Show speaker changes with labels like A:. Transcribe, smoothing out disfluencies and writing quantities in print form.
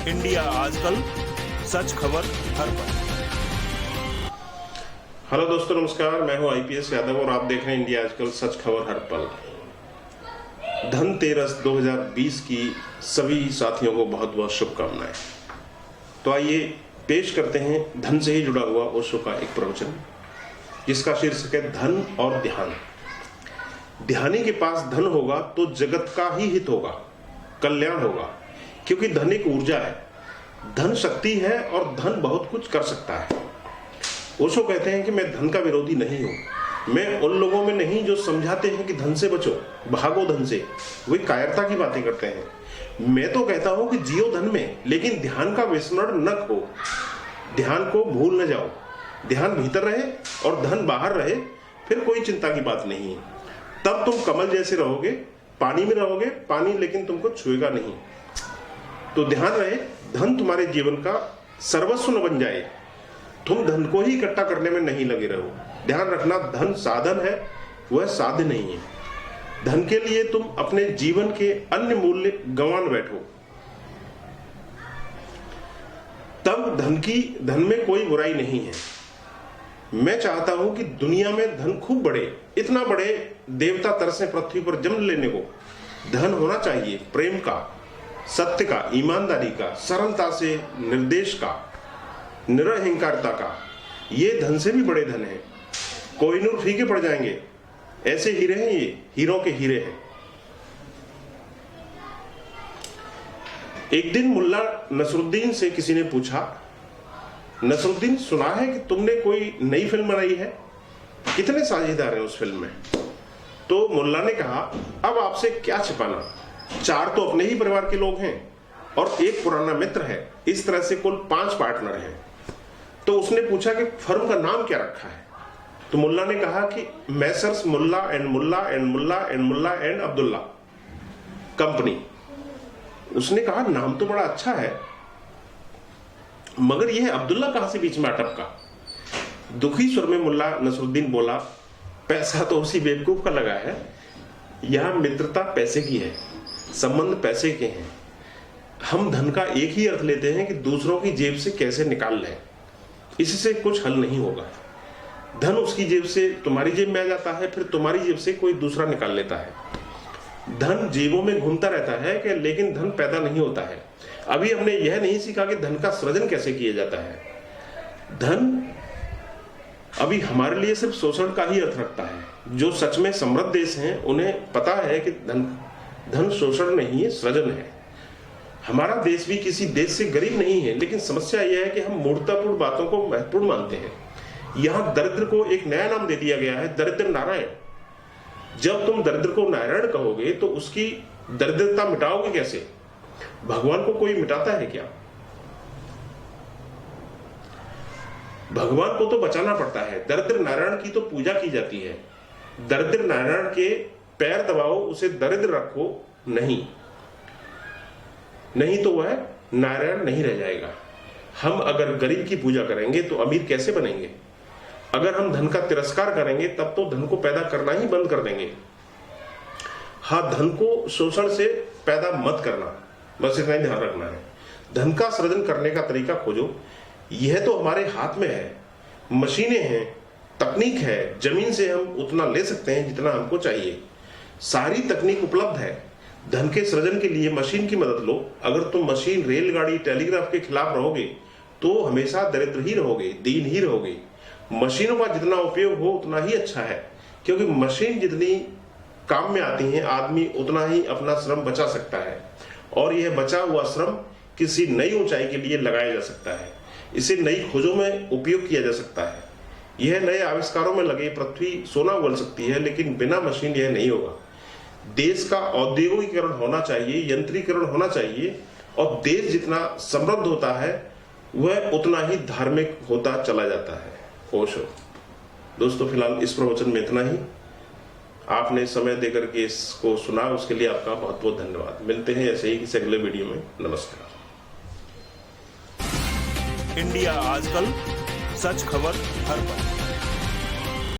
A: India आजकल, सच खबर हर पल।
B: हेलो दोस्तों, नमस्कार। मैं हूं आईपीएस यादव और आप देख रहे हैं इंडिया आजकल, सच खबर हर पल। धनतेरस 2020 की सभी साथियों को बहुत बहुत शुभकामनाएं। तो आइए पेश करते हैं धन से ही जुड़ा हुआ ओशो का एक प्रवचन, जिसका शीर्षक है धन और ध्यान। ध्यानी के पास धन होगा तो जगत का ही हित होगा, कल्याण होगा, क्योंकि धन एक ऊर्जा है, धन शक्ति है और धन बहुत कुछ कर सकता है। ओशो कहते हैं कि मैं धन का विरोधी नहीं हूं। मैं उन लोगों में नहीं जो समझाते हैं कि धन से बचो, भागो धन से, वे कायरता की बातें करते हैं। मैं तो कहता हूं कि जियो धन में, लेकिन ध्यान का विस्मरण न खो, ध्यान को भूल न जाओ। ध्यान भीतर रहे और धन बाहर रहे, फिर कोई चिंता की बात नहीं है। तब तुम कमल जैसे रहोगे, पानी में रहोगे, पानी लेकिन तुमको छुएगा नहीं। तो ध्यान रहे, धन तुम्हारे जीवन का सर्वस्व न बन जाए। तुम धन को ही इकट्ठा करने में नहीं लगे रहो। ध्यान रखना, धन साधन है, वह साध्य नहीं है। धन के लिए तुम अपने जीवन के अन्य मूल्य गंवा न बैठो। तब धन में कोई बुराई नहीं है। मैं चाहता हूं कि दुनिया में धन खूब बढ़े, इतना बढ़े देवता तरसे पृथ्वी पर जन्म लेने को। धन होना चाहिए प्रेम का, सत्य का, ईमानदारी का, सरलता से निर्देश का, निरहंकारता का। ये धन से भी बड़े धन है। कोहिनूर फीके पड़ जाएंगे, ऐसे हीरे हैं ये, हीरों के हीरे हैं। एक दिन मुल्ला नसरुद्दीन से किसी ने पूछा, नसरुद्दीन, सुना है कि तुमने कोई नई फिल्म बनाई है, कितने साझेदार हैं उस फिल्म में? तो मुल्ला ने कहा, अब आपसे क्या छिपाना, 4 तो अपने ही परिवार के लोग हैं और 1 पुराना मित्र है। इस तरह से कुल 5 पार्टनर हैं। तो उसने पूछा कि फर्म का नाम क्या रखा है? तो मुल्ला ने कहा कि messrs Mulla and Mulla and Mulla and Mulla and Abdullah company. उसने कहा, नाम तो बड़ा अच्छा है, मगर यह अब्दुल्ला कहां से बीच में अटपका? दुखी स्वर में मुल्ला नसरुद्दीन बोला, पैसा तो उसी बेवकूफ का लगा है। यहां मित्रता पैसे की है, संबंध पैसे के हैं। हम धन का एक ही अर्थ लेते हैं कि दूसरों की जेब से कैसे निकाल लें। इससे कुछ हल नहीं होगा। धन उसकी जेब से तुम्हारी जेब में आ जाता है, फिर तुम्हारी जेब से कोई दूसरा निकाल लेता है। धन जेबों में घूमता रहता है कि, लेकिन धन पैदा नहीं होता है। अभी हमने यह नहीं सीखा कि धन का सृजन कैसे किया जाता है। धन अभी हमारे लिए सिर्फ शोषण का ही अर्थ रखता है। जो सच में समृद्ध देश हैं, उन्हें पता है कि धन शोषण नहीं है, सृजन है। हमारा देश भी किसी देश से गरीब नहीं है, लेकिन समस्या यह है कि हम मूर्खतापूर्ण बातों को महत्वपूर्ण मानते हैं। यहां दरिद्र को एक नया नाम दे दिया गया है, दरिद्र नारायण। जब तुम दरिद्र को नारायण कहोगे तो उसकी दरिद्रता मिटाओगे कैसे? भगवान को कोई मिटाता है क्या? भगवान को तो बचाना पड़ता है। दरिद्र नारायण की तो पूजा की जाती है। दरिद्र नारायण के पैर दबाओ, उसे दरिद्र रखो नहीं तो वह नारायण नहीं रह जाएगा। हम अगर गरीब की पूजा करेंगे तो अमीर कैसे बनेंगे? अगर हम धन का तिरस्कार करेंगे तब तो धन को पैदा करना ही बंद कर देंगे। हाँ, धन को शोषण से पैदा मत करना, बस इतना ही ध्यान रखना है। धन का सृजन करने का तरीका खोजो। यह तो हमारे हाथ में है। मशीनें हैं, तकनीक है, जमीन से हम उतना ले सकते हैं जितना हमको चाहिए। सारी तकनीक उपलब्ध है। धन के सृजन के लिए मशीन की मदद लो। अगर तुम मशीन, रेलगाड़ी, टेलीग्राफ के खिलाफ रहोगे तो हमेशा दरिद्र ही रहोगे, दीन ही रहोगे। मशीनों का जितना उपयोग हो उतना ही अच्छा है, क्योंकि मशीन जितनी काम में आती है, आदमी उतना ही अपना श्रम बचा सकता है, और यह बचा हुआ श्रम किसी नई ऊंचाई के लिए लगाया जा सकता है। इसे नई खोजों में उपयोग किया जा सकता है। यह नए आविष्कारों में लगे पृथ्वी सोना उगल सकती है, लेकिन बिना मशीन यह नहीं होगा। देश का औद्योगिकीकरण होना चाहिए, यंत्रीकरण होना चाहिए, और देश जितना समृद्ध होता है वह उतना ही धार्मिक होता चला जाता है। ओशो। दोस्तों, फिलहाल इस प्रवचन में इतना ही। आपने समय देकर के इसको सुना, उसके लिए आपका बहुत बहुत धन्यवाद। मिलते हैं ऐसे ही किसी अगले वीडियो में। नमस्कार।
A: इंडिया आजकल, सच खबर हर पल।